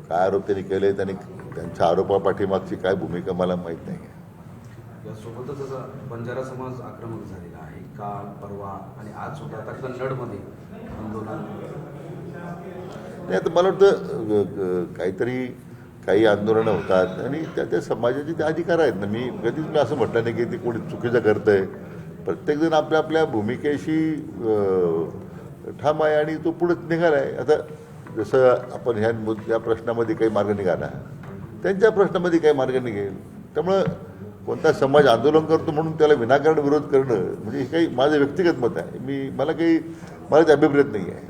काय आरोप त्यांनी केले, त्यांनी त्यांच्या आरोपापाठीमागची काय भूमिका मला माहीत नाही आहे. यासोबतच असा बंजारा समाज आक्रमक झालेला आहे काल परवा आणि आज सुद्धा आता कन्नडमध्ये आंदोलन. नाही, आता मला वाटतं काहीतरी काही आंदोलनं होतात आणि त्या समाजाचे ते अधिकार आहेत ना. कधीच मी असं म्हटलं नाही की ते कोणी चुकीचं करतं आहे. प्रत्येकजण आपल्या आपल्या भूमिकेशी ठाम आहे आणि तो पुढे निघाला आहे. आता जसं आपण या प्रश्नामध्ये काही मार्ग निघाला, त्यांच्या प्रश्नामध्ये काही मार्ग निघेल. त्यामुळं कोणता समाज आंदोलन करतो म्हणून त्याला विनाकारण विरोध करणं म्हणजे हे काही माझं व्यक्तिगत मत आहे. मला ते अभिप्रेत नाही आहे.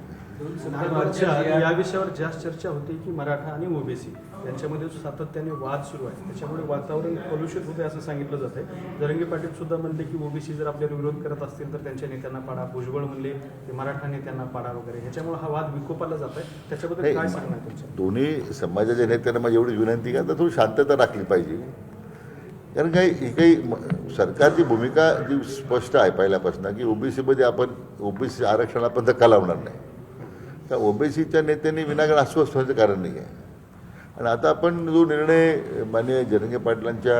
या विषयावर जास्त चर्चा होते की मराठा आणि ओबीसी यांच्यामध्ये सातत्याने वाद सुरू आहे, त्याच्यामुळे वातावरण कलुषित होते असं सांगितलं जात आहे. जरंगे पाटील सुद्धा म्हणले की ओबीसी जर आपल्याला विरोध करत असतील तर त्यांच्या नेत्यांना पाडा. भुजबळ म्हणले की मराठा नेत्यांना पाडा वगैरे. ह्याच्यामुळे हा वाद विकोपाला जात आहे. त्याच्याबद्दल काय सांगणार तुमचं? दोन्ही समाजाच्या नेत्यांना माझी एवढी विनंती का तर थोडी शांतता राखली पाहिजे. कारण काही सरकारची भूमिका जी स्पष्ट आहे पहिल्यापासून की ओबीसीमध्ये ओबीसी आरक्षण आपण धक्का लावणार नाही. त्या ओबीसीच्या नेत्यांनी विनाकारण अस्वस्थ व्हायचं कारण नाही आहे. आणि आता आपण जो निर्णय माननीय जरंगे पाटलांच्या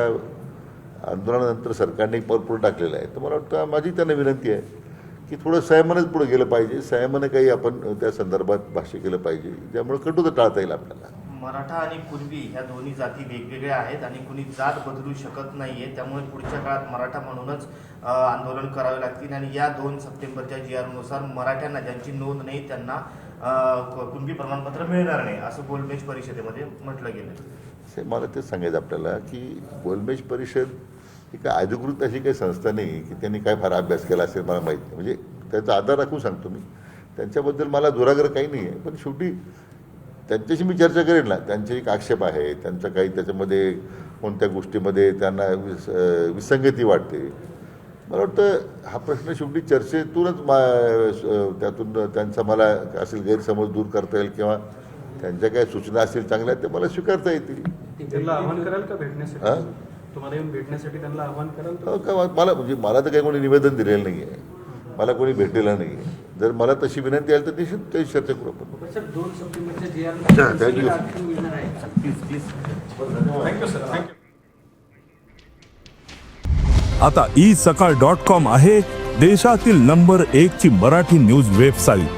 आंदोलनानंतर सरकारने एक पाऊल पुढे टाकलेलं आहे, तर मला वाटतं माझी त्यांना विनंती आहे की थोडं संयमानच पुढे गेलं पाहिजे. संयमानं काही आपण त्या संदर्भात भाष्य केलं पाहिजे, ज्यामुळे कटुता टाळता येईल आपल्याला. मराठा आणि कुणबी ह्या दोन्ही जाती वेगवेगळ्या आहेत आणि कुणी जात बदलू शकत नाहीये. त्यामुळे पुढच्या काळात मराठा म्हणूनच आंदोलन करावे लागतील आणि या 2 सप्टेंबरच्या GR मराठ्यांना ज्यांची नोंद नाही त्यांना कुणबी प्रमाणपत्र मिळणार नाही असं गोलमेज परिषदेमध्ये म्हटलं गेलं. मला तेच सांगायचं आपल्याला की गोलमेज परिषद ही काय अधिकृत अशी काही संस्था नाही की त्यांनी काय फार अभ्यास केला असेल मला माहीत नाही. म्हणजे त्याचा आधार राखून सांगतो मी. त्यांच्याबद्दल मला दुराग्रह काही नाही आहे, पण शेवटी त्यांच्याशी मी चर्चा करेन ना. त्यांचे एक आक्षेप आहे, त्यांचं काही त्याच्यामध्ये कोणत्या गोष्टीमध्ये त्यांना विसंगती वाटते. मला वाटतं हा प्रश्न शेवटी चर्चेतूनच त्यातून त्यांचा मला असेल गैरसमज दूर करता येईल किंवा त्यांच्या काही सूचना असतील चांगल्या ते मला स्वीकारता येतील. त्यांना आव्हान कराल का भेटण्यासाठी? तुम्हाला येऊन भेटण्यासाठी त्यांना आव्हान कराल का? मला तर काही कोणी निवेदन दिलेलं नाही आहे, मला कोणी भेटलेलं नाही आहे. जर मला तशी विनंती आली तर निश्चित काही चर्चा करू आपण. Thank you sir. थँक्यू. आता isakal.com आहे देशातील नंबर 1 ची मराठी न्यूज वेबसाईट.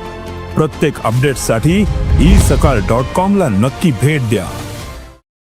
प्रत्येक अपडेटसाठी isakal.com ला नक्की भेट द्या.